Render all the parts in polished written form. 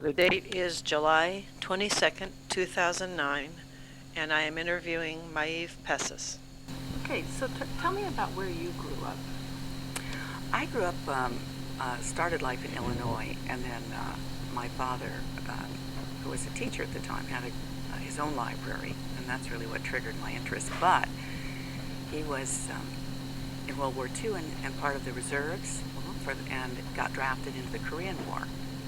The date is July 22nd, 2009, and I am interviewing Maeve Pessis. Okay, so tell me about where you grew up. I grew up, started life in Illinois, and then my father, who was a teacher at the time, had his own library, and that's really what triggered my interest. But he was in World War II and part of the reserves, and got drafted into the Korean War.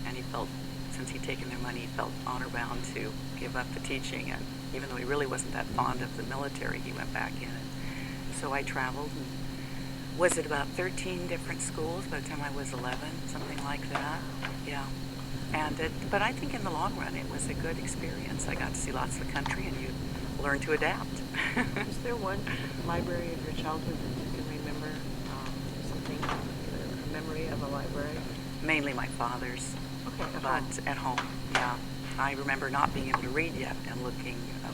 And he felt, since he'd taken their money, he felt honor-bound to give up the teaching. And even though he really wasn't that fond of the military, he went back in. And so I traveled and was at about 13 different schools by the time I was 11, something like that. Yeah. But I think in the long run, it was a good experience. I got to see lots of the country, and you learn to adapt. Is there one library of your childhood that you can remember? Something, a memory of a library? Mainly my father's. Okay, At home, yeah. I remember not being able to read yet and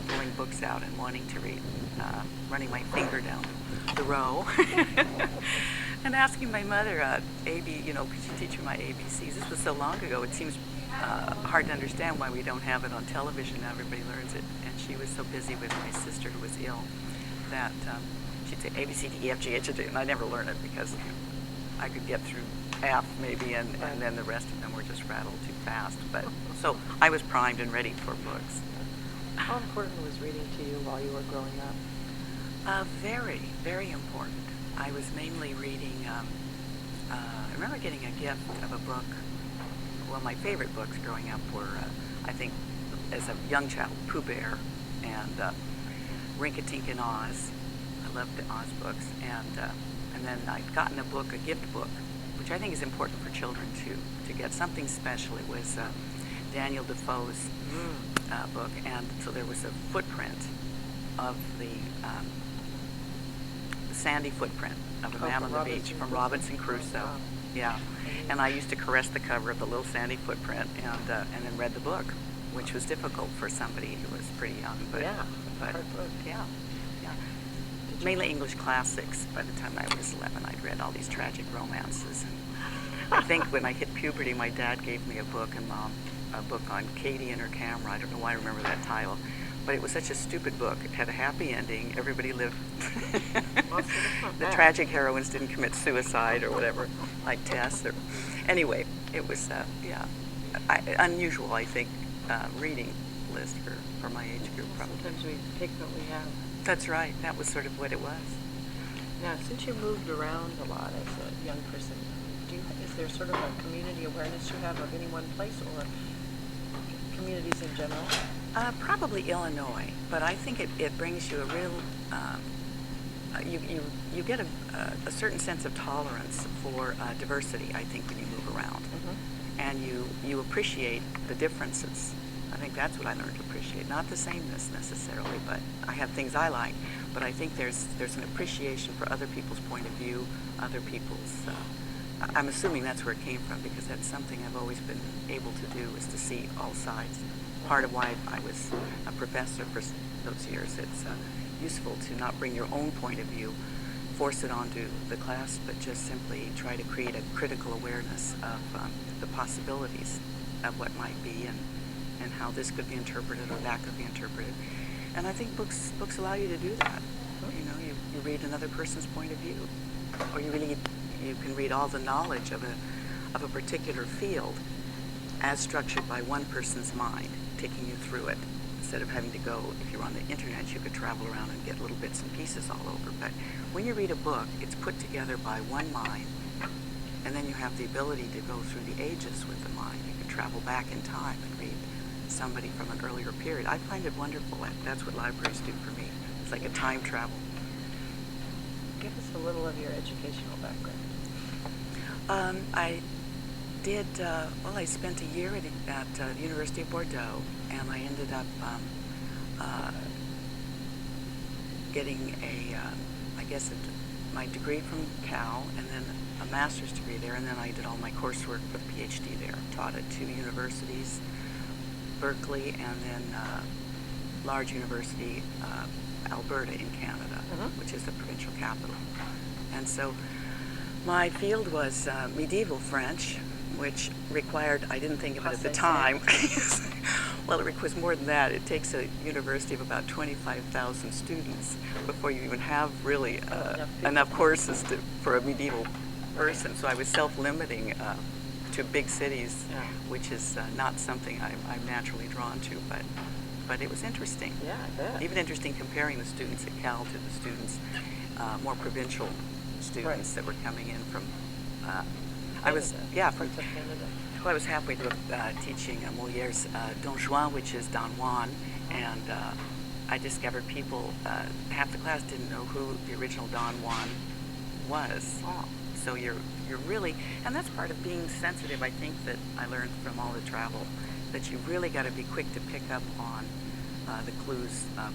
pulling books out and wanting to read, running my finger down the row, and asking my mother, could you teach me my ABCs? This was so long ago, it seems hard to understand why we don't have it on television now. Everybody learns it. And she was so busy with my sister who was ill that she'd say A, B, C, D, E, F, G, H, I, J, and I never learned it because I could get through F maybe, and then the rest of them were just rattled too fast. But so I was primed and ready for books. How important was reading to you while you were growing up? Very, very important. I was mainly reading, I remember getting a gift of a book. Well, my favorite books growing up were, I think, as a young child, Pooh Bear and Rink-a-Tink in Oz. I loved the Oz books. And then I'd gotten a gift book, which I think is important for children to get something special. It was Daniel Defoe's book, and so there was a footprint of the sandy footprint of a man on the beach from Robinson Crusoe. Wow. Yeah, and I used to caress the cover of the little sandy footprint and then read the book, which was difficult for somebody who was pretty young. But hard book. Yeah. Mainly English classics. By the time I was 11, I'd read all these tragic romances. And I think when I hit puberty, my dad gave me a book, and Mom a book on Katie and her camera. I don't know why I remember that title, but it was such a stupid book. It had a happy ending. Everybody lived. The tragic heroines didn't commit suicide or whatever, like Tess. Anyway, it was unusual, I think, reading list for my age group. Probably. Sometimes we pick what we have. That's right. That was sort of what it was. Now, since you moved around a lot as a young person, is there sort of a community awareness you have of any one place or communities in general? Probably Illinois, but I think it brings you a real, you get a certain sense of tolerance for diversity, I think, when you move around. Mm-hmm. And you appreciate the differences. I think that's what I learned to appreciate. Not the sameness necessarily, but I have things I like. But I think there's an appreciation for other people's point of view, other people's. I'm assuming that's where it came from, because that's something I've always been able to do, is to see all sides. Part of why I was a professor for those years. It's useful to not bring your own point of view, force it onto the class, but just simply try to create a critical awareness of the possibilities of what might be and how this could be interpreted or that could be interpreted. And I think books allow you to do that. You know, you read another person's point of view, or you can read all the knowledge of a particular field as structured by one person's mind, taking you through it. Instead of having to go, if you're on the internet, you could travel around and get little bits and pieces all over. But when you read a book, it's put together by one mind, and then you have the ability to go through the ages with the mind. You can travel back in time and read somebody from an earlier period. I find it wonderful. That's what libraries do for me. It's like a time travel. Give us a little of your educational background. I did, I spent a year at the University of Bordeaux, and I ended up getting my degree from Cal, and then a master's degree there, and then I did all my coursework for the PhD there. Taught at 2 universities, Berkeley, and then large university, Alberta in Canada, which is the provincial capital. And so my field was medieval French, which required, I didn't think of it at the Processing. time. Well, it requires more than that. It takes a university of about 25,000 students before you even have really enough courses for a medieval person. So I was self-limiting to big cities, Yeah. which is not something I'm naturally drawn to, but it was interesting. Yeah, I bet. Even interesting comparing the students at Cal to the students, more provincial students Right. that were coming in from, Canada. from Parts of Canada. well, I was halfway through teaching Moliere's Don Juan, which is Don Juan, and I discovered people, half the class didn't know who the original Don Juan was. Wow. So you're really, and that's part of being sensitive, I think, that I learned from all the travel, that you really got to be quick to pick up on the clues of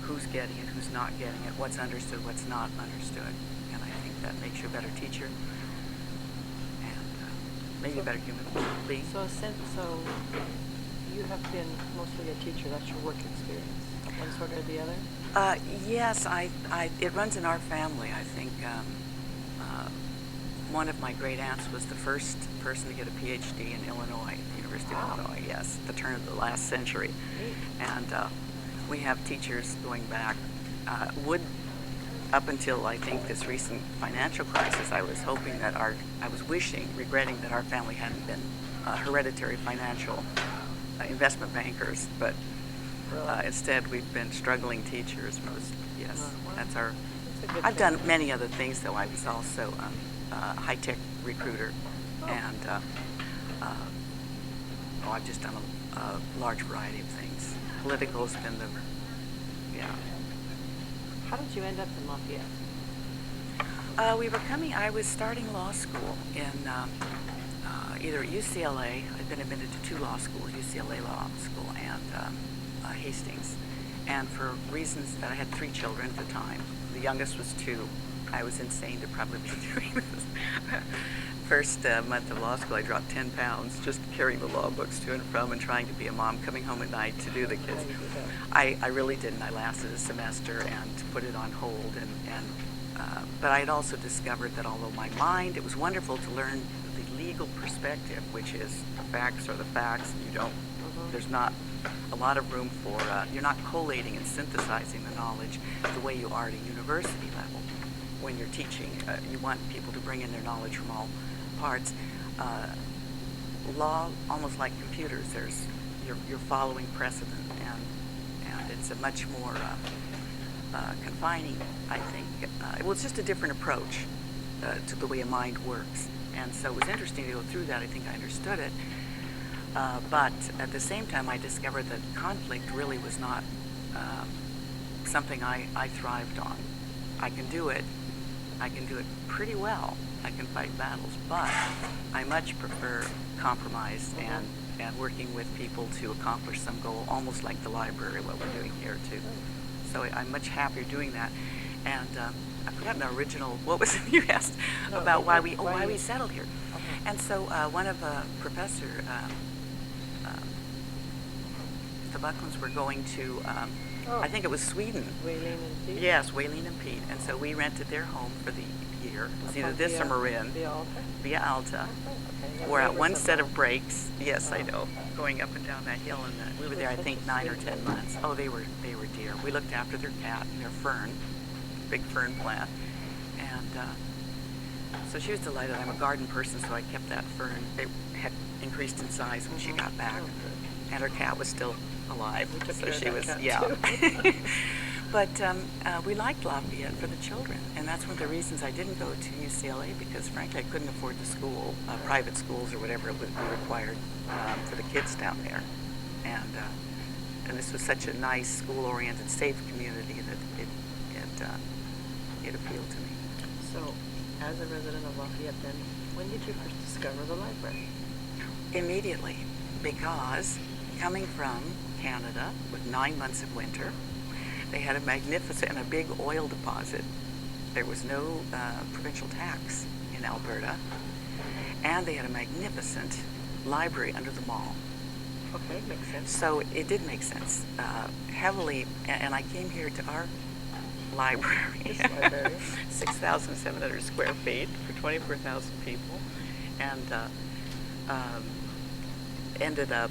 who's getting it, who's not getting it, what's understood, what's not understood. And I think that makes you a better teacher. Maybe a better human being. So you have been mostly a teacher. That's your work experience, one sort or the other? Yes, it runs in our family. I think one of my great aunts was the first person to get a PhD in Illinois, the University of Illinois, yes, at the turn of the last century. Neat. And we have teachers going back, up until I think this recent financial crisis, I was regretting that our family hadn't been hereditary financial investment bankers, but Really? instead we've been struggling teachers. Yes, Wow. that's our. That's a good I've thing. done many other things though. I was also a high-tech recruiter, and I've just done a large variety of things. Political's been How did you end up in Lafayette? I was starting law school in either UCLA, I'd been admitted to 2 law schools, UCLA Law School and Hastings. And for reasons that I had 3 children at the time, the youngest was 2. I was insane to probably be doing this. First month of law school, I dropped 10 pounds just carrying the law books to and from and trying to be a mom, coming home at night to do the kids. How you did that? I really didn't. I lasted a semester and put it on hold. But I had also discovered that although my mind, it was wonderful to learn the legal perspective, which is the facts are the facts. There's not a lot of room for, you're not collating and synthesizing the knowledge the way you are at a university level. When you're teaching, you want people to bring in their knowledge from all parts. Law, almost like computers, you're following precedent, and it's a much more confining, I think. Well, it's just a different approach to the way a mind works, and so it was interesting to go through that. I think I understood it, but at the same time, I discovered that conflict really was not something I thrived on. I can do it pretty well. I can fight battles, but I much prefer compromise and working with people to accomplish some goal, almost like the library, what we're doing here too. So I'm much happier doing that. And I forgot the original, what was it you asked about why we settled here. Okay. And so one of Professor, the Bucklands were going to, I think it was Sweden. Wayleen and Pete? Yes, Wayleen and Pete. And so we rented their home for the year. It was either this or Marin. Via Alta? Via Alta. Okay. We're at one set of breaks. Yes, I know. Going up and down that hill, and we were there, I think, 9 or 10 months. Oh, they were dear. We looked after their cat and their fern, big fern plant, and so she was delighted. I'm a garden person, so I kept that fern. It had increased in size when she got back, and her cat was still alive. We took So care of she that was, cat, yeah. too. But we liked Lafayette for the children, and that's one of the reasons I didn't go to UCLA, because frankly I couldn't afford the school, private schools or whatever would be required for the kids down there. And this was such a nice, school-oriented, safe community that it appealed to me. So, as a resident of Lafayette then, when did you first discover the library? Immediately, because coming from Canada with 9 months of winter, they had a magnificent and a big oil deposit. There was no provincial tax in Alberta, and they had a magnificent library under the mall. Okay, makes sense. So it did make sense. Heavily, and I came here to our library, This library. 6,700 square feet for 24,000 people, and um, ended up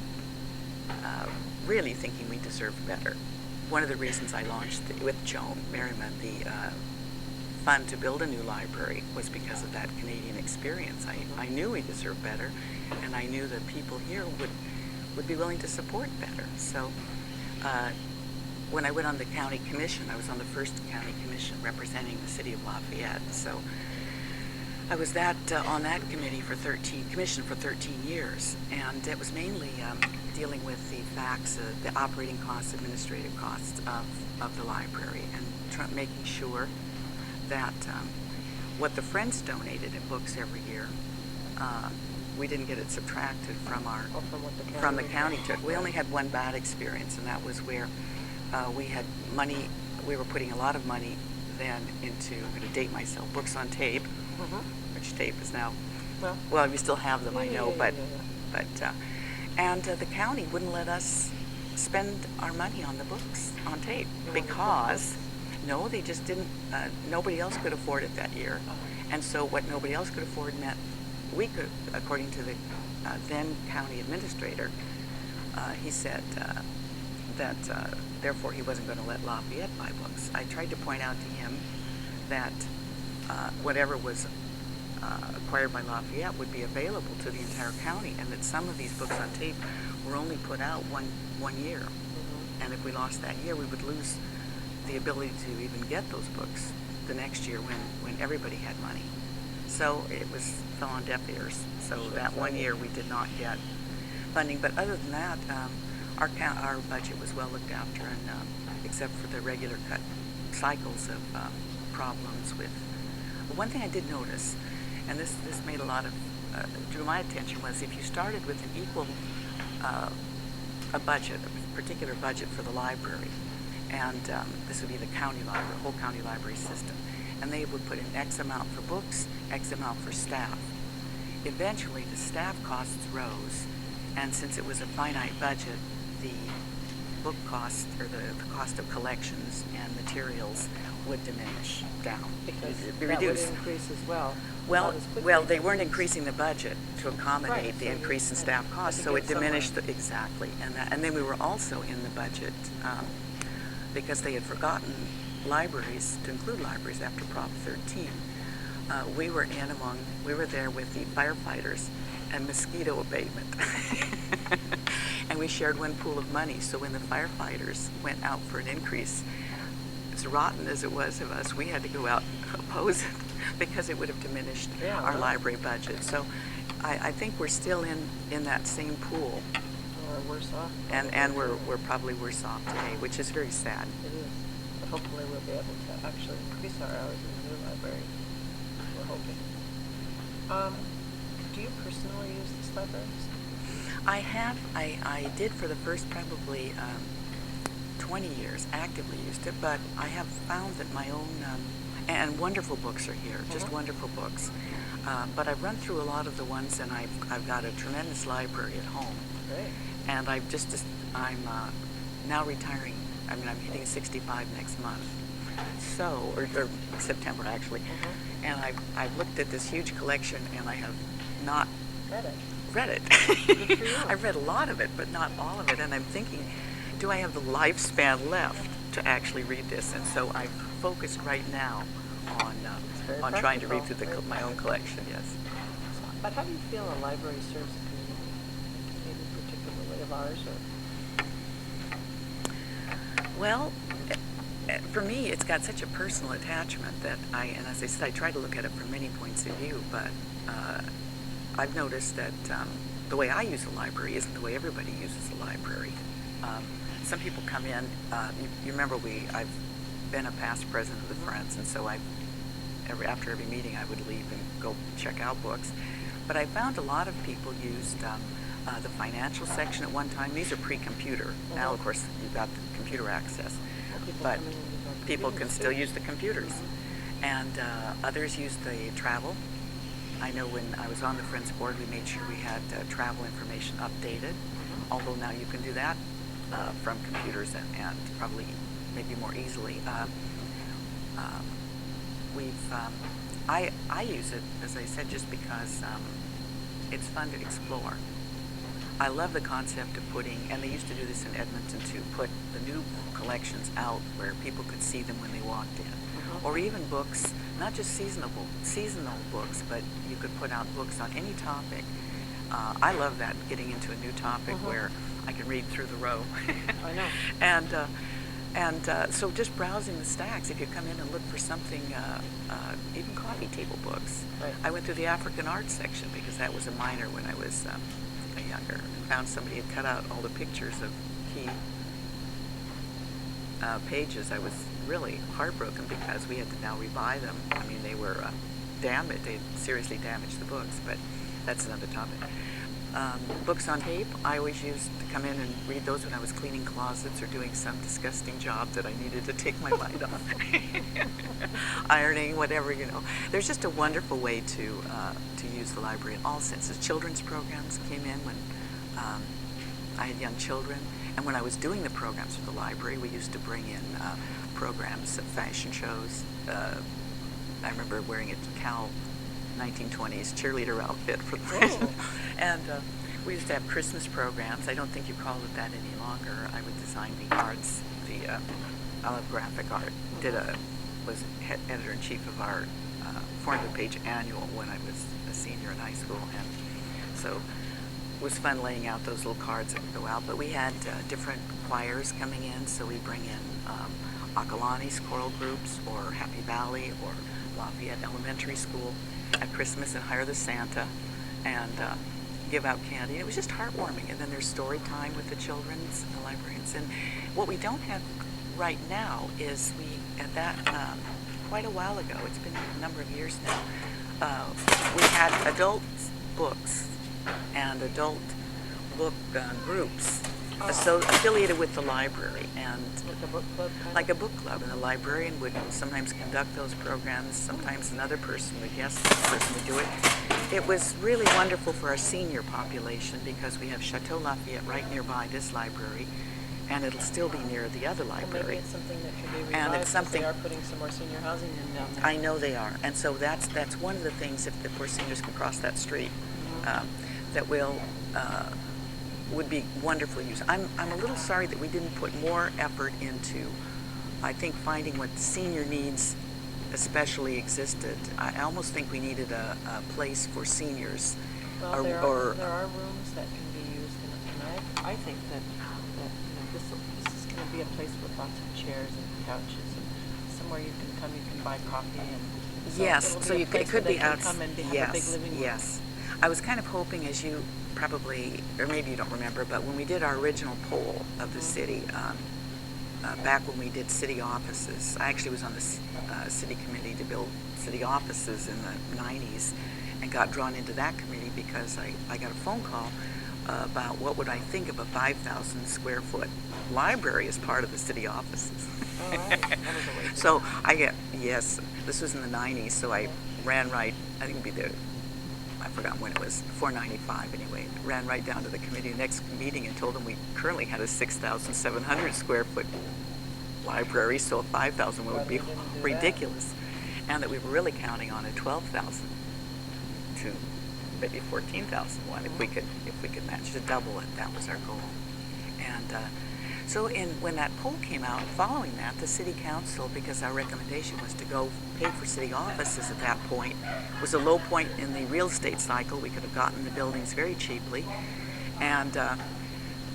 really thinking we deserved better. One of the reasons I launched with Joan Merriman the fund to build a new library was because of that Canadian experience. I knew we deserved better, and I knew that people here would be willing to support better. So when I went on the county commission, I was on the first county commission representing the city of Lafayette. So I was on that commission for 13 years, and it was mainly dealing with the facts, the operating costs, administrative costs of the library, and making sure that what the Friends donated in books every year, we didn't get it subtracted from the county took. We only had one bad experience, and that was where we had money. We were putting a lot of money then into, I'm going to date myself, books on tape, which tape is now, well, we still have them, I know, but the county wouldn't let us spend our money on the books on tape because, no, they just didn't, nobody else could afford it that year. And so what nobody else could afford meant we could, according to the then county administrator, he said that therefore he wasn't going to let Lafayette buy books. I tried to point out to him that whatever was acquired by Lafayette would be available to the entire county, and that some of these books on tape were only put out one year. And if we lost that year, we would lose the ability to even get those books the next year when everybody had money. So it fell on deaf ears. So that one year we did not get funding. But other than that, our budget was well looked after, and except for the regular cut cycles of problems with. One thing I did notice, and this made a lot of drew my attention, was if you started with an equal a particular budget for the library, and this would be the county library, whole county library system, and they would put in X amount for books, X amount for staff. Eventually, the staff costs rose, and since it was a finite budget, the book cost, or the cost of collections and materials, would diminish down. Because be that reduced. would increase as well. Well, they weren't increasing the budget to accommodate the so increase in you staff had costs, to so it get diminished somewhere. exactly. And then we were also in the budget because they had forgotten libraries to include libraries after Prop 13. We were there with the firefighters and mosquito abatement. And we shared one pool of money, so when the firefighters went out for an increase, as rotten as it was of us, we had to go out and oppose it because it would have diminished our library budget. So I think we're still in that same pool, Or worse off. and we're probably worse off today, which is very sad. It is. But hopefully we'll be able to actually increase our hours in the new library. We're hoping. Do you personally use this library? I have. I did for the first probably 20 years, actively used it, but I have found that my own, and wonderful books are here, just wonderful books. But I've run through a lot of the ones, and I've got a tremendous library at home. Great. And I'm now retiring. I mean, I'm hitting 65 next month. So, or September actually. And I've looked at this huge collection, and I have not read it. Good for you. I've read a lot of it, but not all of it. And I'm thinking, do I have the lifespan left to actually read this? And so I've focused right now on trying to read through my own collection. Yes. But how do you feel a library serves a community, maybe particularly of ours? Well, for me, it's got such a personal attachment that and as I said, I try to look at it from many points of view, but I've noticed that the way I use a library isn't the way everybody uses a library. Some people come in, you remember I've been a past president of the Friends, and so after every meeting I would leave and go check out books. But I found a lot of people used the financial section at one time. These are pre-computer. Now, of course, you've got the computer access, but people can still use the computers. And others use the travel. I know when I was on the Friends board, we made sure we had travel information updated, although now you can do that from computers and probably maybe more easily. I use it, as I said, just because it's fun to explore. I love the concept of putting, and they used to do this in Edmonton too, put the new collections out where people could see them when they walked in. Or even books, not just seasonal books, but you could put out books on any topic. I love that, getting into a new topic where I can read through the row. I know. And so just browsing the stacks, if you come in and look for something, even coffee table books. Right. I went through the African art section because that was a minor when I was younger. Found somebody had cut out all the pictures of key pages. I was really heartbroken because we had to now rebuy them. I mean, they were damaged. They seriously damaged the books, but that's another topic. Books on tape, I always used to come in and read those when I was cleaning closets or doing some disgusting job that I needed to take my mind off. Ironing, whatever, you know. There's just a wonderful way to use the library in all senses. Children's programs came in when I had young children, and when I was doing the programs for the library, we used to bring in programs of fashion shows. I remember wearing a Cal 1920s cheerleader outfit for the fashion. And we used to have Christmas programs. I don't think you call it that any longer. I would design the arts, the graphic art. Was editor-in-chief of our 400-page annual when I was a senior in high school, and so it was fun laying out those little cards that would go out. But we had different choirs coming in, so we bring in Akalani's choral groups, or Happy Valley, or Lafayette Elementary School at Christmas, and hire the Santa and give out candy. It was just heartwarming. And then there's story time with the children's, the librarians. And what we don't have right now is quite a while ago, it's been a number of years now, we had adult books and adult book groups affiliated with the library, and Like a book club kind like a book club, and the librarian would sometimes conduct those programs, sometimes another person would, would do it. It was really wonderful for our senior population because we have Chateau Lafayette right nearby this library, and it'll still be near the other Well, library. maybe it's something that could be revived, And it's something, they are putting some more senior housing in down there. I know they are, and so that's one of the things, if the poor seniors can cross that street, that would be wonderful use. I'm a little sorry that we didn't put more effort into, I think, finding what senior needs especially existed. I almost think we needed a place for seniors. Well, there are rooms that can be used, and I think that this is going to be a place with lots of chairs and couches, and somewhere you can come, you can buy coffee, and Yes, so it could be out. Come and have a big living room. Yes. I was kind of hoping, as you probably, or maybe you don't remember, but when we did our original poll of the city, back when we did city offices, I actually was on the city committee to build city offices in the 90s, and got drawn into that committee because I got a phone call about what would I think of a 5,000 square foot library as part of the city offices. All right. That was a waste. So this was in the 90s, so I ran right, I think it'd be I forgot when it was, 495 anyway, ran right down to the committee the next meeting and told them we currently had a 6,700 square foot library, so a 5,000 would be ridiculous. And that we were really counting on a 12,000 to maybe 14,000 one if we could manage to double it. That was our goal. And so when that poll came out, following that, the city council, because our recommendation was to go pay for city offices at that point, was a low point in the real estate cycle. We could have gotten the buildings very cheaply. And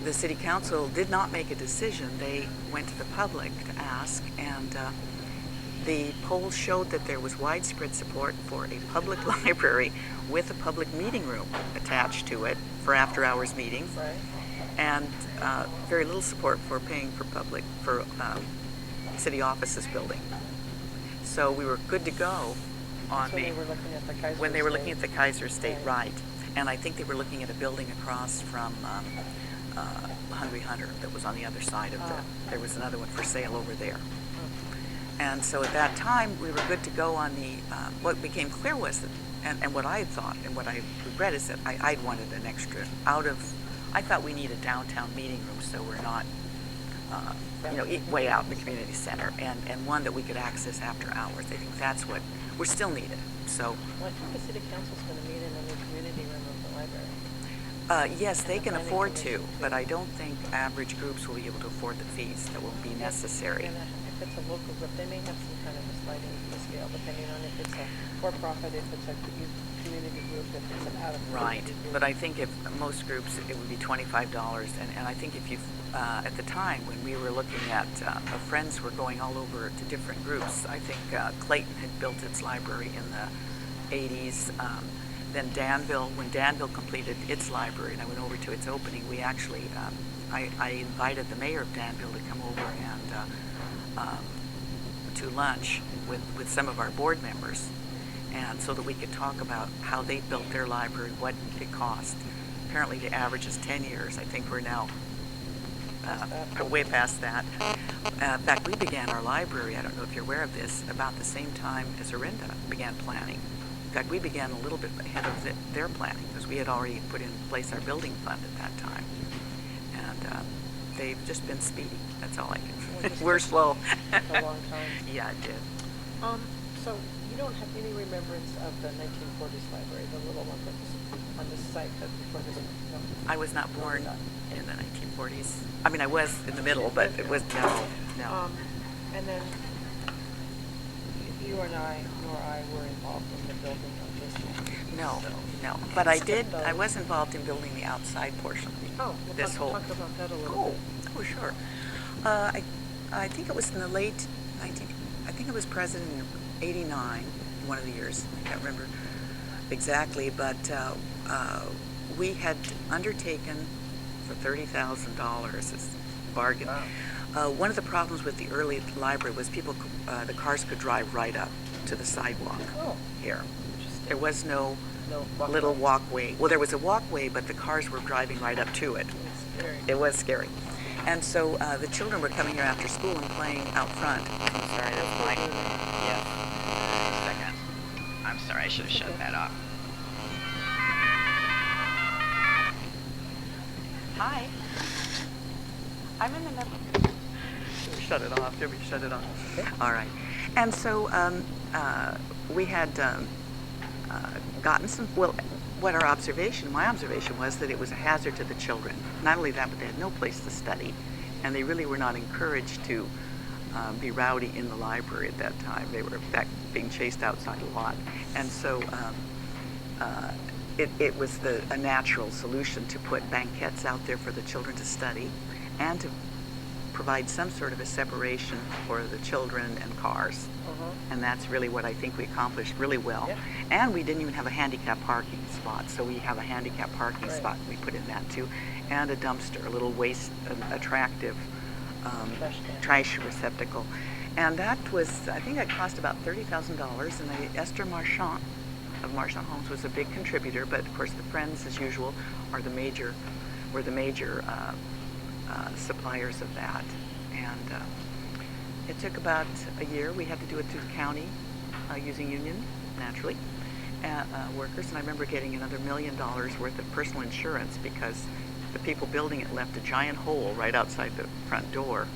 the city council did not make a decision. They went to the public to ask, and the poll showed that there was widespread support for a public library with a public meeting room attached to it for after-hours meetings. Right. And very little support for paying for city offices building. So we were good to go on When they were looking at the Kaiser when they were Estate. looking at the Kaiser Estate, right? And I think they were looking at a building across from Hungry Hunter that was on the other side of there was another one for sale over there. And so at that time we were good to go on the. What became clear was that, and what I had thought and what I regret is that I'd wanted an extra I thought we need a downtown meeting room so we're not, way out in the community center, and one that we could access after hours. I think that's what we're still needed. So Well, I think the city council's going to meet in the new community room of the Yes, they and the can planning afford commission to, too. but I don't think average groups will be able to afford the fees that will be necessary. And if it's a local group, they may have some kind of a sliding scale, depending on if it's a for-profit, if it's a community group, if it's an Right, out-of-community group. but I think if most groups, it would be $25, and I think if you, at the time when we were looking at, our friends were going all over to different groups. I think Clayton had built its library in the 80s. Then Danville, when Danville completed its library and I went over to its opening, we actually, I invited the mayor of Danville to come over and to lunch with some of our board members, and so that we could talk about how they built their library, what it cost. Apparently the average is 10 years. I think we're now way past that. In fact, we began our library, I don't know if you're aware of this, about the same time as Orinda began planning. In fact, we began a little bit ahead of their planning because we had already put in place our building fund at that time. And they've just been speedy. That's all I can. We're slow. Took a long time. Yeah, it did. So you don't have any remembrance of the 1940s library, the little one that was on this site that before this? No. I was not born in the 1940s. I mean, I was in the middle, but it was, no. And then you and I, nor I, were involved in the building of this one. No, So- no. But I Except did, I those- was involved in building the outside portion. Oh, we'll This whole. talk about that a little Oh, bit. oh, sure. I think it was in the late I think it was president in '89, one of the years. I can't remember exactly, but we had undertaken for $30,000 as a bargain. Wow. One of the problems with the early library was the cars could drive right up to the sidewalk Oh, here. interesting. There was no No little walkway. Well, there was a walkway, but the cars were driving right up to it. It's scary. It was scary. And so the children were coming here after school and playing out front. I'm sorry, that's my... Yes. Just a second. I'm sorry, I should have shut that off. Hi. I'm in the middle. Shut it off. Did we shut it off? Okay. All right. And so we had gotten some, well, what my observation was that it was a hazard to the children. Not only that, but they had no place to study, and they really were not encouraged to be rowdy in the library at that time. They were, in fact, being chased outside a lot. And so it was a natural solution to put banquettes out there for the children to study and to provide some sort of a separation for the children and cars. And that's really what I think we accomplished really well. Yeah. And we didn't even have a handicap parking spot, so we have a handicap parking Right. spot. We put in that too, and a dumpster, a little attractive trash receptacle. And that was, I think that cost about $30,000, and Esther Marchand of Marchand Homes was a big contributor, but of course the Friends, as usual, were the major suppliers of that. And it took about a year. We had to do it through the county using union, naturally, workers. And I remember getting another $1 million worth of personal insurance because the people building it left a giant hole right outside the front door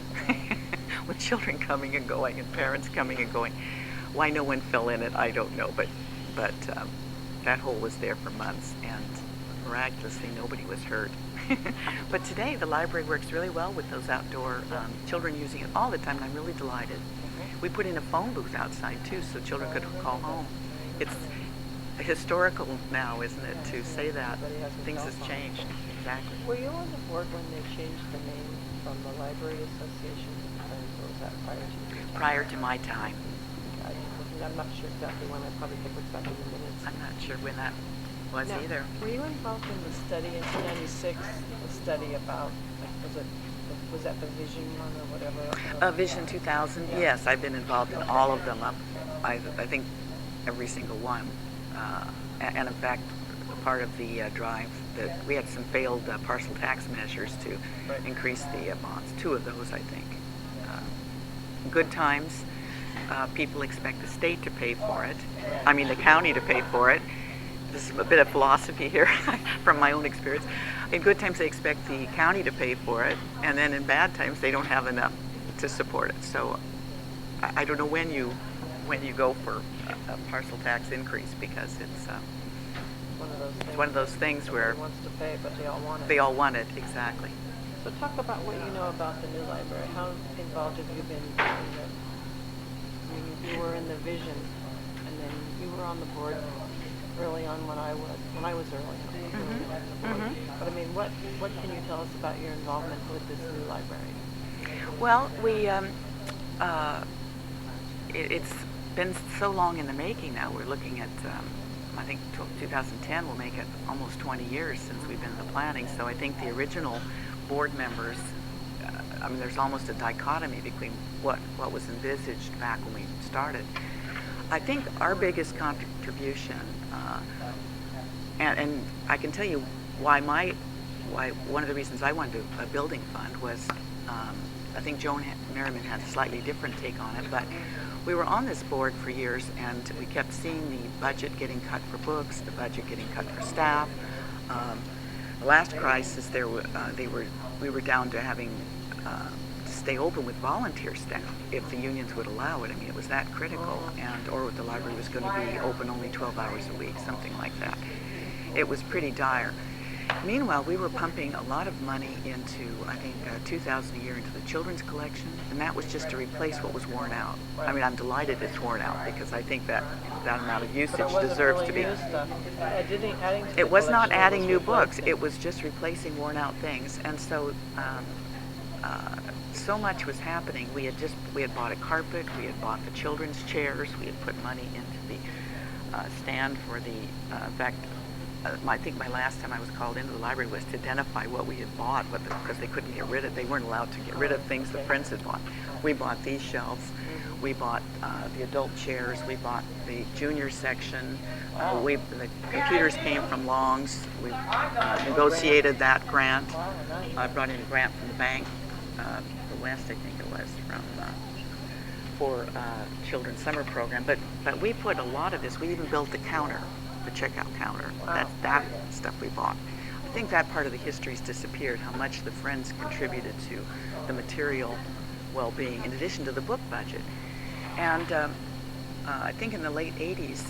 with children coming and going and parents coming and going. Why no one fell in it, I don't know, but that hole was there for months, and miraculously nobody was hurt. But today the library works really well with those outdoor children using it all the time, and I'm really delighted. We put in a phone booth outside too, so children could call home. It's historical now, isn't it, to say that? Things have changed. Exactly. Were you on the board when they changed the name from the Library Association to the Friends, or was that prior to your time? Prior to my time. I'm not sure exactly when. I probably could look back in the minutes. I'm not sure when that was Now, either. Were you involved in the study in 1996? The study about, like, was that the Vision one or whatever? Vision 2000, Yeah. yes, I've been involved in all of them. I think every single one. And in fact, part of the drive that we had some failed parcel tax measures to increase the bonds. 2 of those, I think. Good times. People expect the state to pay for it. I mean, the county to pay for it. This is a bit of philosophy here from my own experience. In good times, they expect the county to pay for it, and then in bad times, they don't have enough to support it. So I don't know when you go for a parcel tax increase, because it's one of those things. It's one of those things where nobody wants to pay, but they all want it. they all want it, exactly. So talk about what you know about the new library. How involved have you been in the, I mean, you were in the vision, and then you were on the board early on when I was early on the board. But I mean, what can you tell us about your involvement with this new library? Well, it's been so long in the making now. We're looking at, I think 2010 will make it almost 20 years since we've been in the planning. So I think the original board members, I mean, there's almost a dichotomy between what was envisaged back when we started. I think our biggest contribution, and I can tell you why one of the reasons I wanted a building fund was, I think Joan Merriman had a slightly different take on it, but we were on this board for years, and we kept seeing the budget getting cut for books, the budget getting cut for staff. The last crisis, we were down to having to stay open with volunteer staff if the unions would allow it. I mean, it was that critical, or the library was going to be open only 12 hours a week, something like that. It was pretty dire. Meanwhile, we were pumping a lot of money into, I think, $2,000 a year into the children's collection, and that was just to replace what was worn out. I mean, I'm delighted it's worn out because I think that amount of usage deserves to be. It was not adding new books. It was just replacing worn out things, and so so much was happening. We had bought a carpet, we had bought the children's chairs, we had put money into the stand for the, in fact, I think my last time I was called into the library was to identify what we had bought, because they couldn't get rid of, they weren't allowed to get rid of things the friends had bought. We bought these shelves, we bought the adult chairs, we bought the junior section, the computers came from Long's, we negotiated that grant. I brought in a grant from the bank, the West I think it was, for children's summer program, but we put a lot of this, we even built the counter, the checkout counter. Wow. That stuff we bought. I think that part of the history's disappeared, how much the Friends contributed to the material well-being in addition to the book budget. And I think in the late 80s,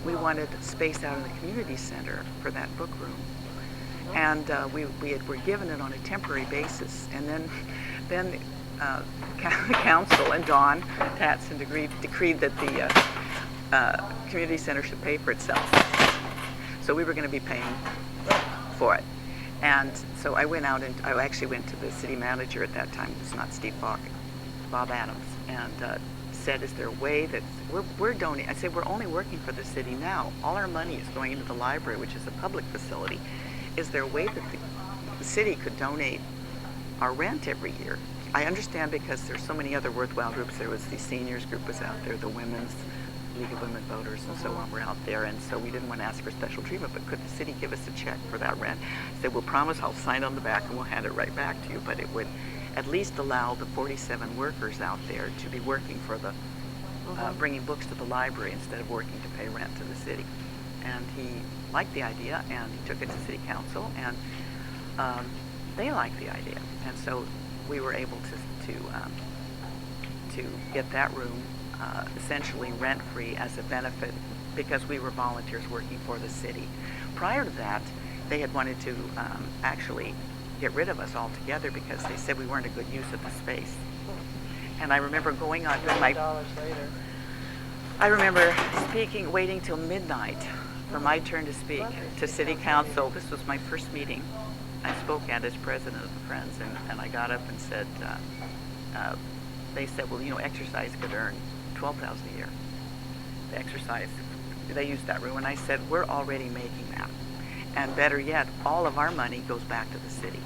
we wanted space out in the community center for that book room. And we were given it on a temporary basis. And then the council and Don Tatson decreed that the community center should pay for itself. So we were going to be paying for it. And so I went out and I actually went to the city manager at that time, it's not Steve Falk, Bob Adams, and said, is there a way that we're donating? I said, we're only working for the city now. All our money is going into the library, which is a public facility. Is there a way that the city could donate our rent every year? I understand because there's so many other worthwhile groups. There was the seniors group was out there, the women's League of Women Voters and so on were out there, and so we didn't want to ask for special treatment, but could the city give us a check for that rent? I said, we'll promise I'll sign on the back and we'll hand it right back to you, but it would at least allow the 47 workers out there to be working for the, bringing books to the library instead of working to pay rent to the city. And he liked the idea, and he took it to city council, and they liked the idea. And so we were able to get that room essentially rent-free as a benefit because we were volunteers working for the city. Prior to that, they had wanted to actually get rid of us altogether because they said we weren't a good use of the space. And I remember going on during I remember waiting till midnight for my turn to speak to city council. This was my first meeting I spoke at as president of the Friends, and I got up and said, they said, well, you know, exercise could earn $12,000 a year. The exercise, they used that room, and I said, we're already making that. And better yet, all of our money goes back to the city.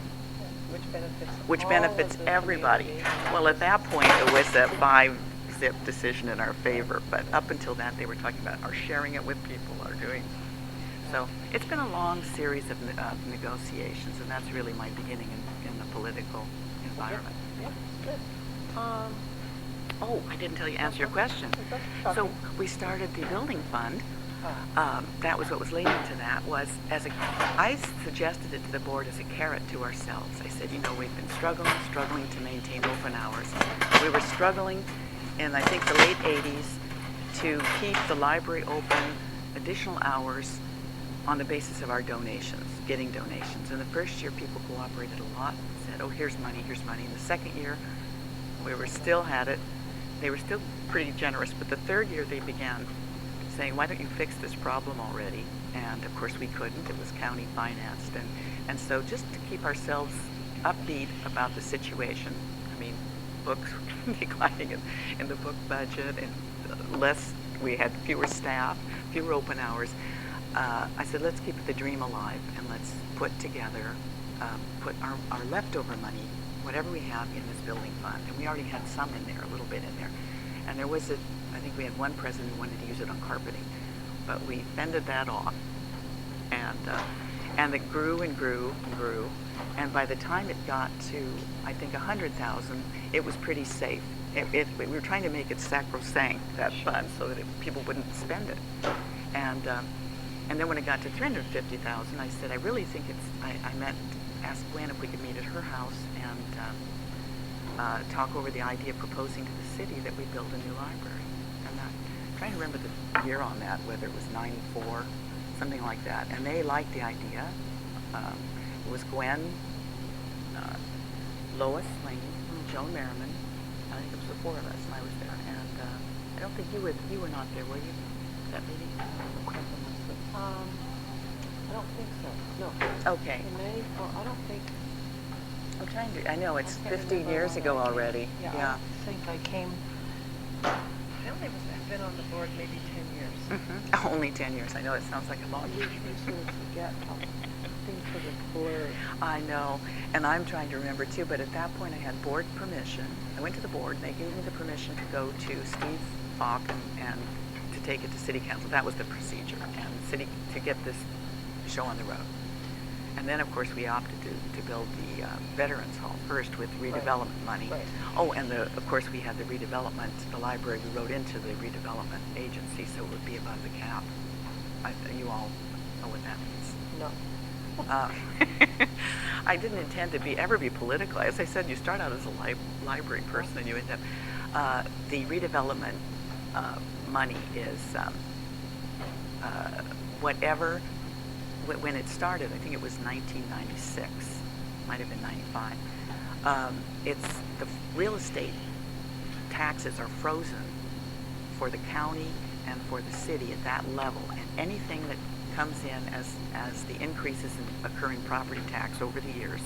Which benefits everybody. Well, at that point, it was a 5-zip decision in our favor, but up until that, they were talking about our sharing it with people, our doing. So it's been a long series of negotiations, and that's really my beginning in the political environment. Yep, good. Oh, I didn't answer your question. So we started the building fund. That was what was leading to that, I suggested it to the board as a carrot to ourselves. I said, you know, we've been struggling to maintain open hours. We were struggling in, I think, the late 80s to keep the library open additional hours on the basis of our donations, getting donations. And the first year, people cooperated a lot, said, oh, here's money, here's money. And the second year, we were still had it. They were still pretty generous. But the third year, they began saying, why don't you fix this problem already? And of course, we couldn't. It was county financed. And so just to keep ourselves upbeat about the situation, I mean, books declining in the book budget, and we had fewer staff, fewer open hours. I said, let's keep the dream alive, and let's put together, put our leftover money, whatever we have, in this building fund. And we already had some in there, a little bit in there. And there was I think we had one president who wanted to use it on carpeting, but we fended that off. And it grew and grew and grew. And by the time it got to, I think, 100,000, it was pretty safe. We were trying to make it sacrosanct, that fund, so that people wouldn't spend it. And then when it got to 350,000, I said, I really think asked Gwen if we could meet at her house and talk over the idea of proposing to the city that we build a new library. And I'm trying to remember the year on that, whether it was 94, something like that. And they liked the idea. It was Gwen, Lois Lane, Joan Merriman. I think it was the four of us, and I was there. And I don't think you were not there, were you? That meeting? I don't think so. No. Okay. I don't think. I'm trying to. I know it's I can't 15 remember years when ago I came. already. Yeah. I think I came. I've been on the board maybe 10 years. Mm-hmm. Only 10 years. I know it sounds like a long I time. usually sort of forget how things sort of blur. I know, and I'm trying to remember too, but at that point I had board permission. I went to the board, and they gave me the permission to go to Steve Falk and to take it to City Council. That was the procedure, and to get this show on the road. And then, of course, we opted to build the Veterans Hall first with redevelopment money. Right. Oh, and of course, we had the redevelopment, the library we wrote into the redevelopment agency, so it would be above the cap. You all know what that means. No. I didn't intend to ever be political. As I said, you start out as a library person, and you end up. The redevelopment money is whatever. When it started, I think it was 1996, might have been 95. It's the real estate taxes are frozen for the county and for the city at that level, and anything that comes in as the increases in occurring property tax over the years,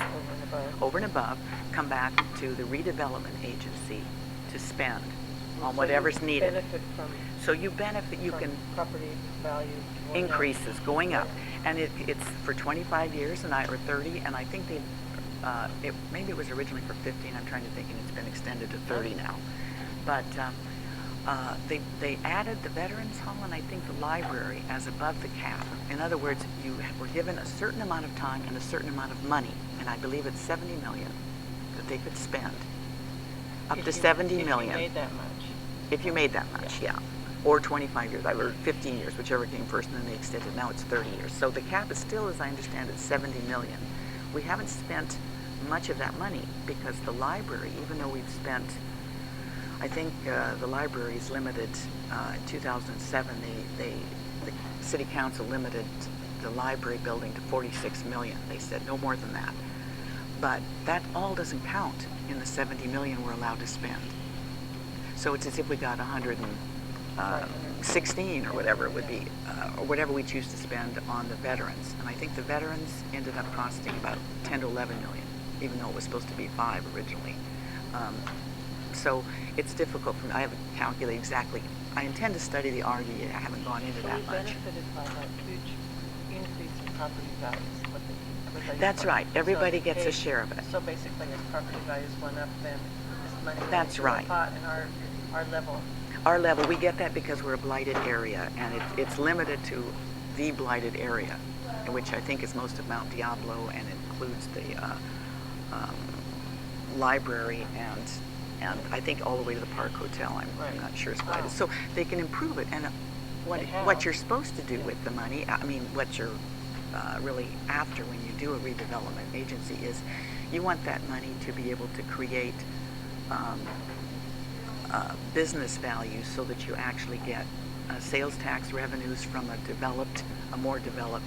over and above, come back to the redevelopment agency to spend on whatever's needed. Benefit from. So you benefit. You can property value increases going up, and it's for 25 years or 30, and I think maybe it was originally for 15. I'm trying to think, and it's been extended to 30 now. But they added the Veterans Hall and I think the library as above the cap. In other words, you were given a certain amount of time and a certain amount of money, and I believe it's $70 million that they could spend. Up to $70 million. If you made that much. If you made that much, yeah. Or 25 years, or 15 years, whichever came first, and then they extended. Now it's 30 years. So the cap is still, as I understand it, $70 million. We haven't spent much of that money because the library, even though we've spent, I think the library is limited. In 2007, the city council limited the library building to $46 million. They said no more than that. But that all doesn't count in the $70 million we're allowed to spend. So it's as if we got 116 or whatever it would be, or whatever we choose to spend on the veterans. And I think the veterans ended up costing about 10 to 11 million, even though it was supposed to be 5 originally. So it's difficult for me. I haven't calculated exactly. I intend to study the RDA. I haven't gone into that We much. benefited by that huge increase in property values. That's right. Everybody gets a share of it. So basically, as property values went up, then this money That's went right. into a pot, and our level. Our level, we get that because we're a blighted area, and it's limited to the blighted area, which I think is most of Mount Diablo, and includes the library and I think all the way to the Park Hotel. I'm not sure it's blighted. So they can improve it, and what you're supposed to do with the money, I mean, what you're really after when you do a redevelopment agency is you want that money to be able to create business value so that you actually get sales tax revenues from a more developed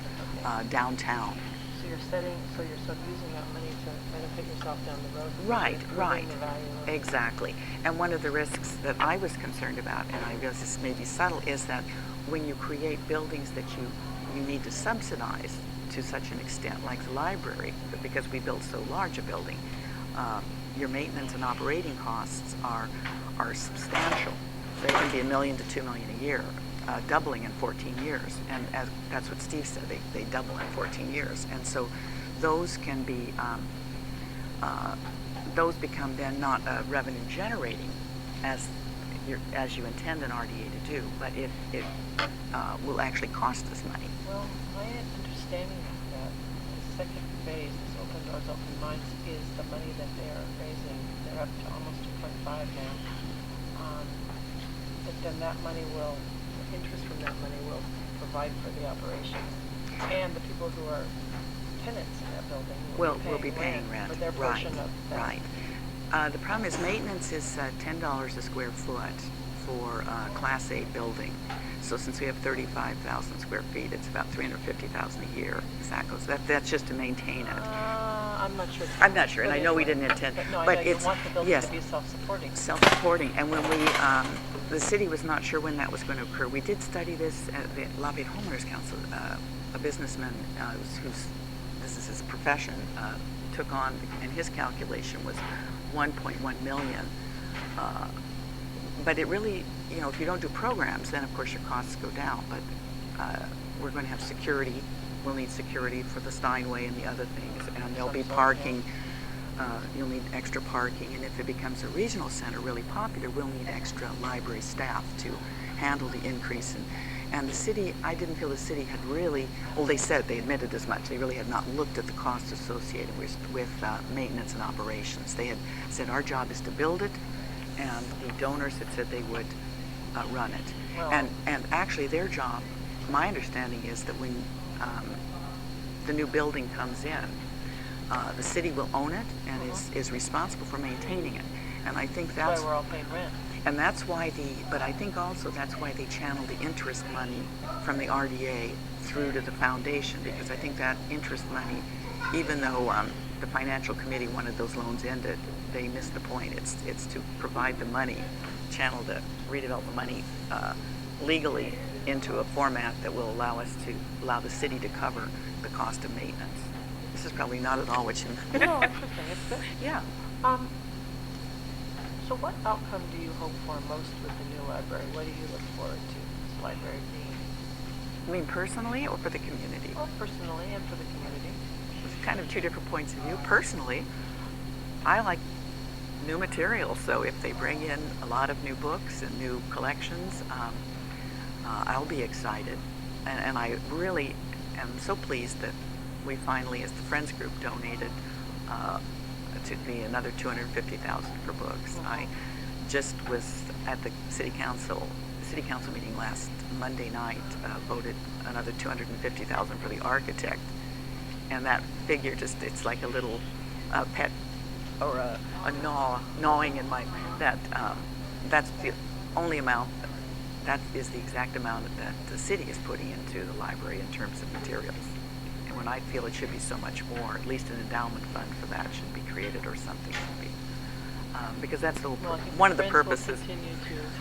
downtown. So you're sort of using that money to benefit yourself down the road. Right, improving right. the value of it. Exactly. And one of the risks that I was concerned about, and I realize this may be subtle, is that when you create buildings that you need to subsidize to such an extent, like the library, but because we built so large a building, your maintenance and operating costs are substantial. They can be $1 million to $2 million a year, doubling in 14 years. And that's what Steve said, they double in 14 years. And so those can be, those become then not revenue generating as you intend an RDA to do, but it will actually cost us money. Well, my understanding is that the second phase, this Open Doors, Open Minds, is the money that they are raising. They're up to almost 2.5 now. But then that money will, interest from that money will provide for the operations. And the people who are tenants in that building will be paying rent for their portion of that. Right. The problem is maintenance is $10 a square foot for Class A building. So since we have 35,000 square feet, it's about $350,000 a year. Exactly. So that's just to maintain it. I'm not sure. I'm not sure, and But I know we anyway, didn't intend. But no, I but know it's, you want the building yes, to be self-supporting. Self-supporting. And when we, the city was not sure when that was going to occur. We did study this at the Lafayette Homeowners Council. A businessman this is his profession, took on, and his calculation was 1.1 million. But it really, if you don't do programs, then of course your costs go down. But we're going to have security. We'll need security for the Steinway and the other things, and there'll be parking. You'll need extra parking, and if it becomes a regional center really popular, we'll need extra library staff to handle the increase. And the city, I didn't feel the city had really, well, they said, they admitted as much, they really had not looked at the costs associated with maintenance and operations. They had said our job is to build it, and the donors had said they would run it. Well, and actually their job, my understanding is that when the new building comes in, the city will own it and is responsible for maintaining it. And I think that's why we're all paying rent. And that's why but I think also that's why they channel the interest money from the RDA through to the foundation, because I think that interest money, even though the financial committee wanted those loans ended, they missed the point. It's to provide the money, channel the redevelopment money legally into a format that will allow the city to cover the cost of maintenance. This is probably not at all what you meant. No, interesting. It's good. Yeah. So what outcome do you hope for most with the new library? What do you look forward to this library being? You mean personally or for the community? Well, personally and for the community. It's kind of two different points of view. Personally, I like new material, so if they bring in a lot of new books and new collections, I'll be excited. And I really am so pleased that we finally, as the Friends Group, donated to me another $250,000 for books. I just was at the city council meeting last Monday night, voted another $250,000 for the architect, and that figure it's like a little pet or a gnawing in my that's the only amount, that is the exact amount that the city is putting into the library in terms of materials. And when I feel it should be so much more, at least an endowment fund for that should be created or something should be. Because that's the whole one of the purposes.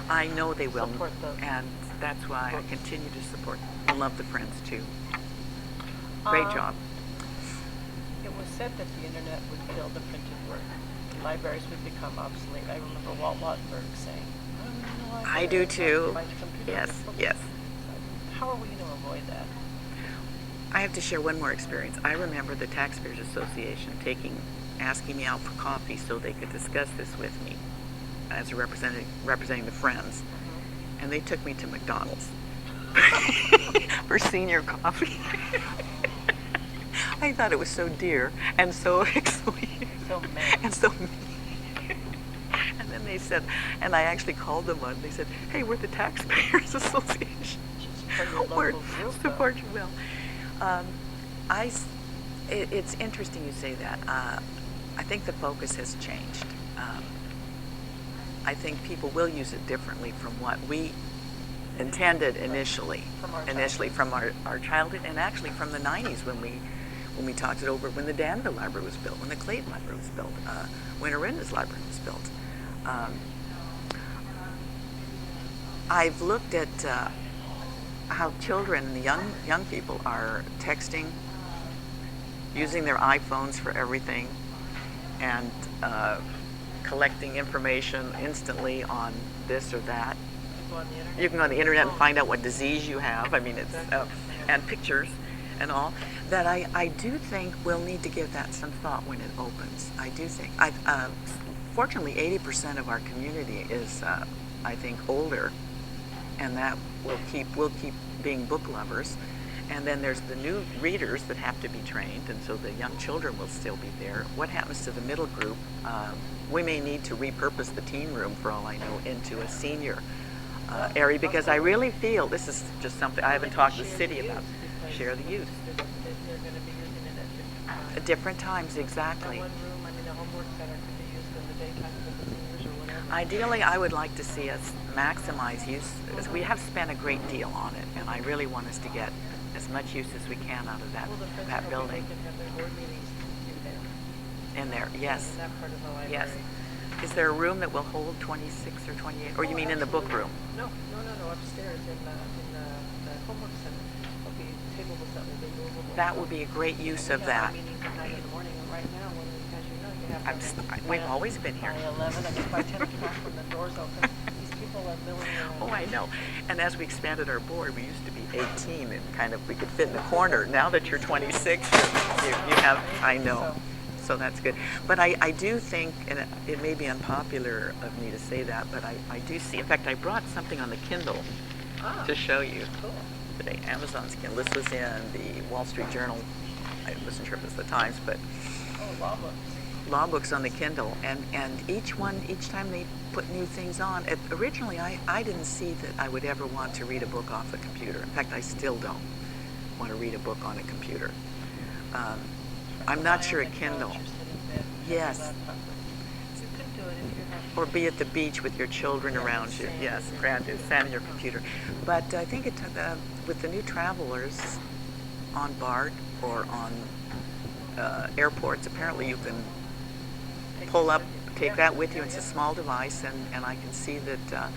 I know they will, and that's why I continue to support. I love the Friends too. Great job. It was said that the internet would kill the printed word. Libraries would become obsolete. I remember Walt Wattenberg saying, I do too. Yes, yes. How are we going to avoid that? I have to share one more experience. I remember the Taxpayers Association asking me out for coffee so they could discuss this with me as a representing the Friends. And they took me to McDonald's for senior coffee. I thought it was so dear and so sweet. So mad. And so mean. And then they said, and I actually called them on, they said, hey, we're the Taxpayers Association. Support your local group. Support you well. It's interesting you say that. I think the focus has changed. I think people will use it differently from what we intended initially. From our Initially childhood. from our childhood, and actually from the 90s when we talked it over, when the Danville Library was built, when the Clayton Library was built, when Arinda's Library was built. I've looked at how children, the young people, are texting, using their iPhones for everything, and collecting information instantly on this or that. Go on the internet. You can go on the internet and find out what disease you have. I mean, it's and pictures and all. That I do think we'll need to give that some thought when it opens. I do think. Fortunately, 80% of our community is, I think, older, and that we'll keep being book lovers. And then there's the new readers that have to be trained, and so the young children will still be there. What happens to the middle group? We may need to repurpose the teen room, for all I know, into a senior area, because I really feel this is just something I haven't talked to the city about. Share the use. They're going to be using it At different times, exactly. That one room, I mean, the homework center could be used in the daytime for the seniors or whatever. Ideally, I would like to see us maximize use, as we have spent a great deal on it, and I really want us to get as much use as we can out of that Well, the friends that are hoping building. they can have their board meetings In there, yes. in that part of the library. Yes. Is there a room that will hold 26 or 28? Or you mean in the book room? No, upstairs in the homework center. There'll be tables that will be movable. That would be a great use of We that. have meetings at 9 in the morning, and right now, when, as you know, you have to We've always been here. by 11, I mean, by 10 o'clock when the doors open. These people are milling around. Oh, I know. And as we expanded our board, we used to be 18 and kind of, we could fit in the corner. Now that you're 26, you have, I know. So that's good. But I do think, and it may be unpopular of me to say that, but I do see, in fact, I brought something on the Kindle to show you Cool. today. Amazon's Kindle. This was in the Wall Street Journal. I wasn't sure if it was the Times, but Oh, law books. law books on the Kindle. And each time they put new things on, originally I didn't see that I would ever want to read a book off a computer. In fact, I still don't want to read a book on a computer. I'm not sure a Kindle. Yes. You could do it if you're not. Or be at the beach with your children around you. Yes, stand on your computer. But I think with the new travelers on BART or on airports, apparently you can pull up, take that with you. It's a small device, and I can see that,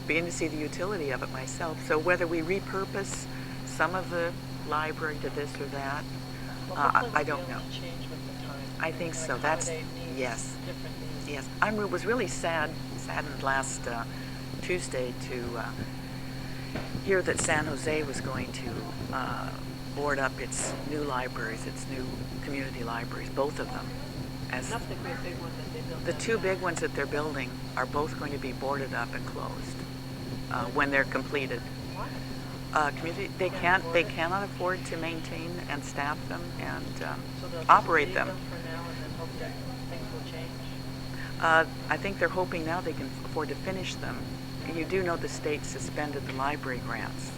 begin to see the utility of it myself. So whether we repurpose some of the library to this or that, I don't know. Change with the time. I think so. That's, yes. Different needs. Yes, I was really saddened last Tuesday to hear that San Jose was going to board up its new libraries, its new community libraries, both of them. As Not the great big one that they built. the two big ones that they're building are both going to be boarded up and closed when they're completed. Why? Community, they cannot afford to maintain and staff them and So they'll just operate leave them. for now and then hope that things will change. I think they're hoping now they can afford to finish them. You do know the state suspended the library grants,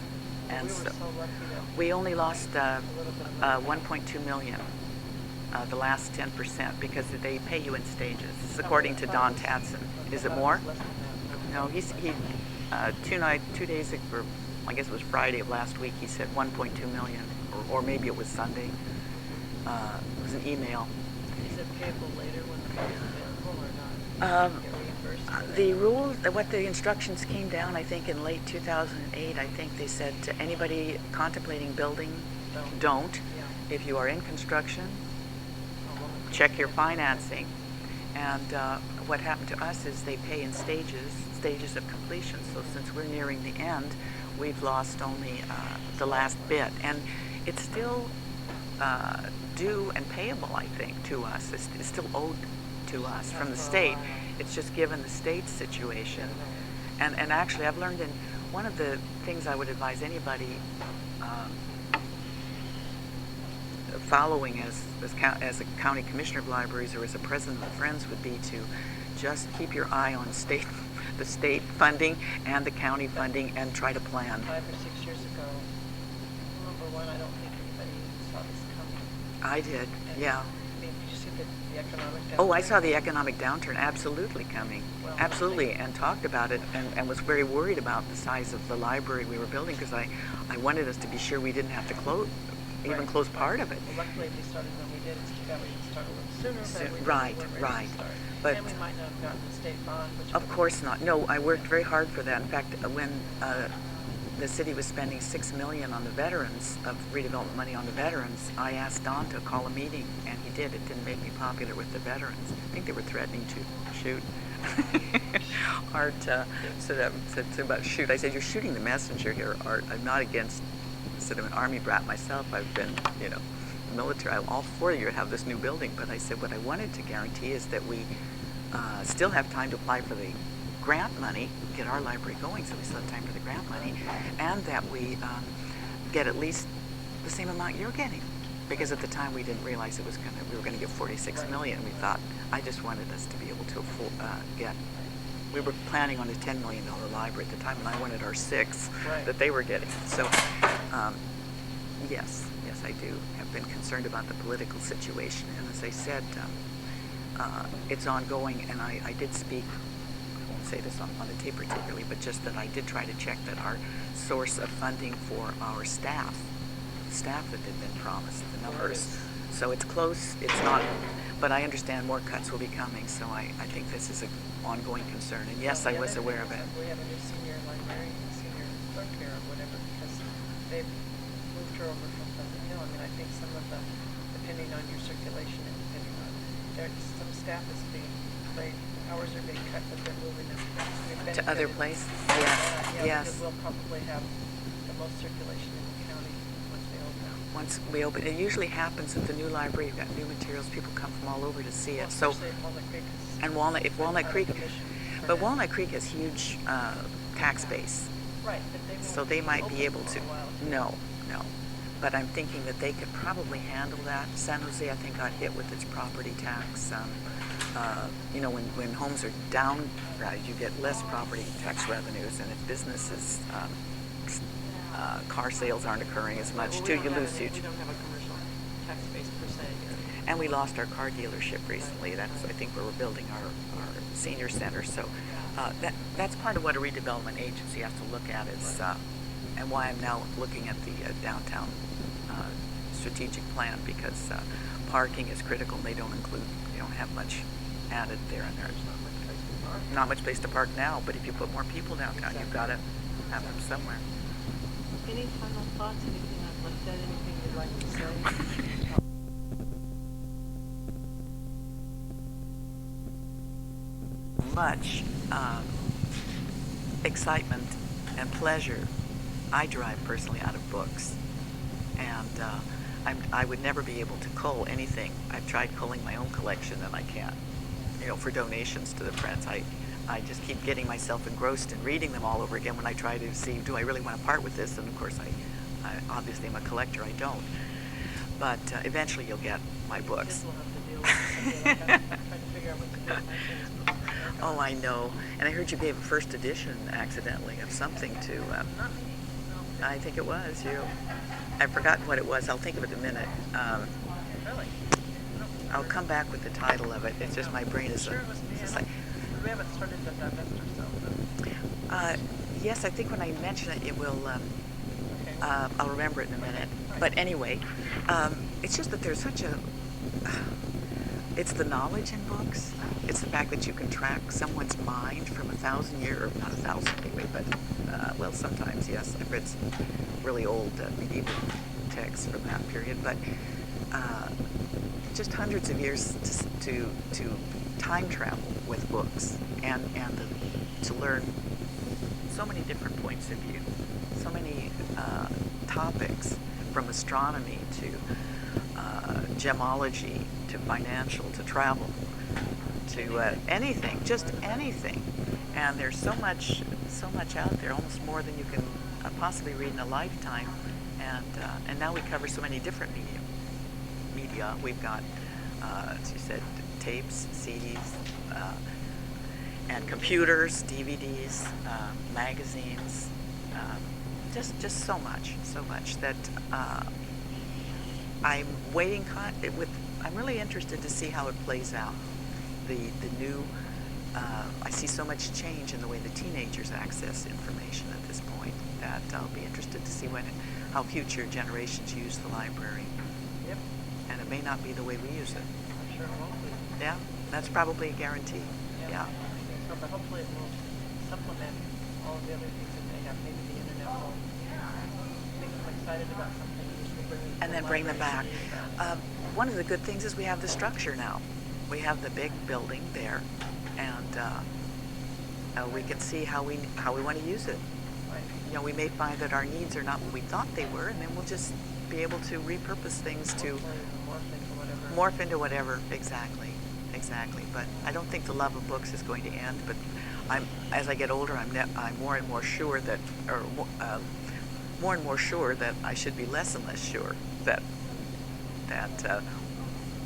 and We were so lucky that we only lost a little bit of money. 1.2 million, the last 10%, because they pay you in stages. This is according to Don Tatson. Is it more? Less than that. No, he 2 days ago, I guess it was Friday of last week, he said 1.2 million, or maybe it was Sunday. It was an email. Is it payable later when the money's available or not? Get reimbursed for that? The rules, what the instructions came down, I think in late 2008, I think they said to anybody contemplating building, don't. Yeah. If you are in construction, Oh, well, check your financing. And what happened to us is they pay in stages of completion. So since we're nearing the end, we've lost only the last bit. And it's still due and payable, I think, to us. It's still owed to us from the state. It's just given the state's situation. And actually, I've learned, in one of the things I would advise anybody following as a county commissioner of libraries or as a president of Friends would be to just keep your eye on the state funding and the county funding and try to plan. 5 or 6 years ago, number one, I don't think anybody saw this coming. I did, yeah. I mean, you see the the economic downturn? Oh, I saw the economic downturn absolutely coming. Well, Absolutely, and talked about it, and was very worried about the size of the library we were building, because I wanted us to be sure we didn't have to Right. close part of it. Well, luckily we started when we did. It's too bad we didn't start a little sooner, but we Right, weren't ready right. to start. But- and we might not have gotten the state bond, which Of would- course not. No, I worked very hard for that. In fact, when the city was spending $6 million on the veterans, of redevelopment money on the veterans, I asked Don to call a meeting, and he did. It didn't make me popular with the veterans. I think they were threatening to shoot. Art said about shoot. I said, "You're shooting the messenger here, Art. I'm not against." I said, "I'm an Army brat myself. I've been, military. I'm all for you to have this new building." But I said, what I wanted to guarantee is that we still have time to apply for the grant money, get our library going, so we still have time for the grant money, and that we get at least the same amount you're getting. Because at the time we didn't realize we were gonna get $46 million. We thought, I just wanted us to be able to get. We were planning on a $10 million library at the time, and I wanted our $6 Right. that they were getting. So, yes, I do have been concerned about the political situation, and as I said, it's ongoing. And I did speak. I won't say this on the tape particularly, but just that I did try to check that our source of funding for our staff that had been promised, the numbers. So it's close. It's not. But I understand more cuts will be coming, so I think this is an ongoing concern. And yes, I was aware of it. We have a new senior librarian, senior clerk here or whatever, because they've moved her over from Pleasant Hill. I mean, I think some of the, depending on your circulation and depending on, some staff is being, hours are being cut, but they're moving them. To other places? Yes, Yeah, yes. because we'll probably have the most circulation in the county once they open. Once we open, it usually happens at the new library. You've got new materials. People come from all over to see it. So, Especially at Walnut Creek. and Walnut Creek, But but Walnut Creek has huge tax base, right, but they won't so they might be able open to. for a while, too. No. But I'm thinking that they could probably handle that. San Jose, I think, got hit with its property tax. When homes are down, you get less property tax revenues, and if businesses, car sales aren't occurring as much, Well, too, you lose huge. We don't have a commercial tax base per se here. And we lost our car dealership recently. That's, I think, where we're building our senior center. So that's part of what a redevelopment agency has to look at is, and why I'm now looking at the downtown strategic plan, because parking is critical, and they don't have much added there, and there's not much place to park now. But if you put more people downtown, you've got to have them somewhere. Any final thoughts, anything I've left out, anything you'd like to say? Much excitement and pleasure I derive personally out of books, and I would never be able to cull anything. I've tried culling my own collection, and I can't. For donations to the friends, I just keep getting myself engrossed in reading them all over again when I try to see, do I really want to part with this? And of course, I obviously am a collector. I don't. But eventually, you'll get my books. Kids will have to deal with it. Trying to figure out what to do with my things. Oh, I know. And I heard you gave a first edition accidentally of something to. Not me. No. I think it was you. I've forgotten what it was. I'll think of it in a minute. Really? I'll come back with the title of it. It's just my brain is. Sure it was me. It's like, We haven't started to divest ourselves. yes, I think when I mention it, it will. Okay. I'll remember it in a minute. But anyway, it's just that there's such a. It's the knowledge in books. It's the fact that you can track someone's mind from 1,000 years, or not 1,000 anyway, but well, sometimes yes. I've read some really old medieval texts from that period, but just hundreds of years to time travel with books, and to learn so many different points of view, so many topics, from astronomy to gemology to financial to travel to anything, just anything. And there's so much out there, almost more than you can possibly read in a lifetime. And now we cover so many different media. We've got, as you said, tapes, CDs, and computers, DVDs, magazines, just so much that I'm waiting I'm really interested to see how it plays out. The new, I see so much change in the way the teenagers access information at this point that I'll be interested to see how future generations use the library. Yep. And it may not be the way we use it. I'm sure it won't be. Yeah, that's probably a guarantee. Yeah. I think so, but hopefully it will supplement all of the other things that they have. Maybe the internet will make them excited about something And then bring them back. One of the good things is we have the structure now. We have the big building there, and we can see how we want to use it. Right. You know, we may find that our needs are not what we thought they were, and then we'll just be able to repurpose things to morph into whatever. Exactly. But I don't think the love of books is going to end. But as I get older, I'm more and more sure that, more and more sure that I should be less and less sure that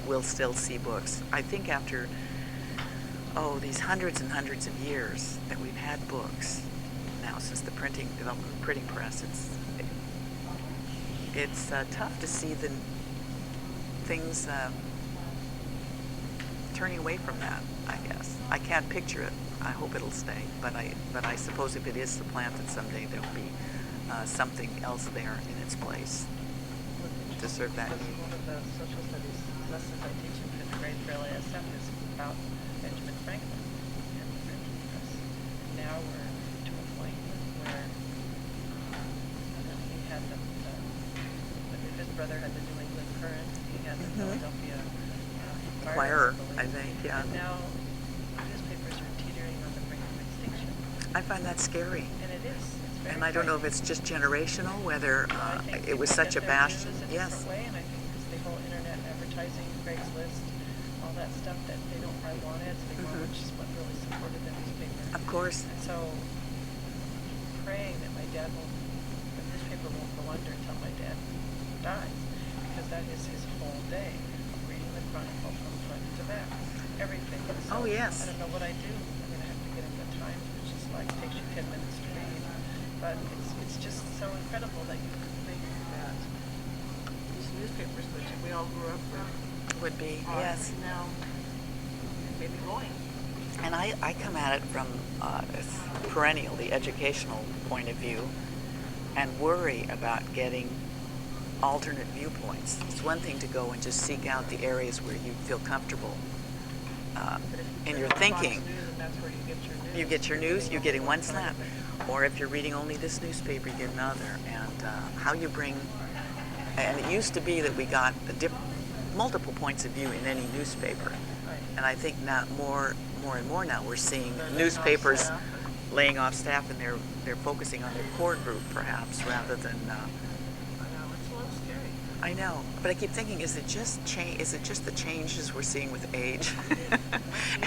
we'll still see books. I think after these hundreds and hundreds of years that we've had books now since the development of the printing press, it's tough to see the things turning away from that. I guess I can't picture it. I hope it'll stay, but I suppose if it is supplanted someday, there'll be something else there in its place to serve that need. One of the social studies lessons I teach in fifth grade for LASM is about Benjamin Franklin and the printing press. And now we're to a point where he had his brother had the New England Current, he had the Philadelphia Inquirer, I think, yeah. And now newspapers are teetering on the brink of extinction. I find that scary. And it is. And I don't know if it's just generational, whether it was such a bastion. Yes. Way, and I think it's the whole internet advertising, Craigslist, all that stuff that they don't write want ads anymore, which is what really supported the newspaper. Of course. And so, praying that the newspaper won't go under until my dad dies, because that is his whole day, reading the Chronicle from front to back, everything. So, yes. I don't know what I do. I mean, I have to get in the Times, which is like takes you 10 minutes to read. But it's just so incredible that you think that these newspapers, which we all grew up with, Would be, are yes. now maybe going. And I come at it from perennial, the educational point of view, and worry about getting alternate viewpoints. It's one thing to go and just seek out the areas where you feel comfortable in your thinking. And that's where you get your news. You get your news, you're getting one slant. Or if you're reading only this newspaper, you get another. And how you bring, and it used to be that we got multiple points of view in any newspaper. Right. And I think now more and more now we're seeing newspapers laying off staff, and they're focusing on their core group perhaps rather than. I know, it's a little scary. I know, but I keep thinking, is it just the changes we're seeing with age,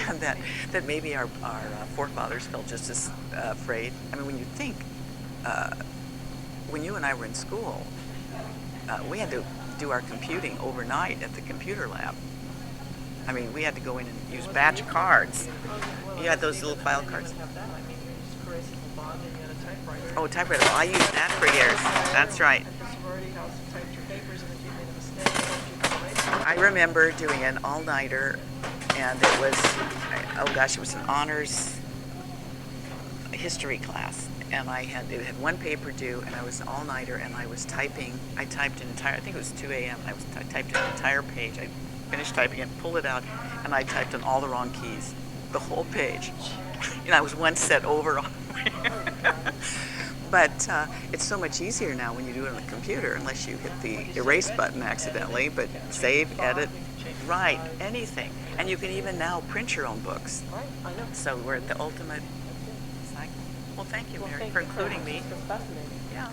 and that maybe our forefathers felt just as afraid? I mean, when you think, when you and I were in school, we had to do our computing overnight at the computer lab. I mean, we had to go in and use batch cards. You had those little file cards. Oh, typewriter. I used that for years. That's right. I remember doing an all-nighter, and it was, it was an honors history class, and it had one paper due, and I was an all-nighter, and I typed an entire, I think it was 2 a.m., I typed an entire page. I finished typing it, pulled it out, and I typed on all the wrong keys, the whole page. And I was one set over. But it's so much easier now when you do it on the computer, unless you hit the erase button accidentally, but save, edit, write, anything. And you can even now print your own books. Right, I know. So we're at the ultimate cycle. Well, thank you, Mary, for including me. It's fascinating. Yeah.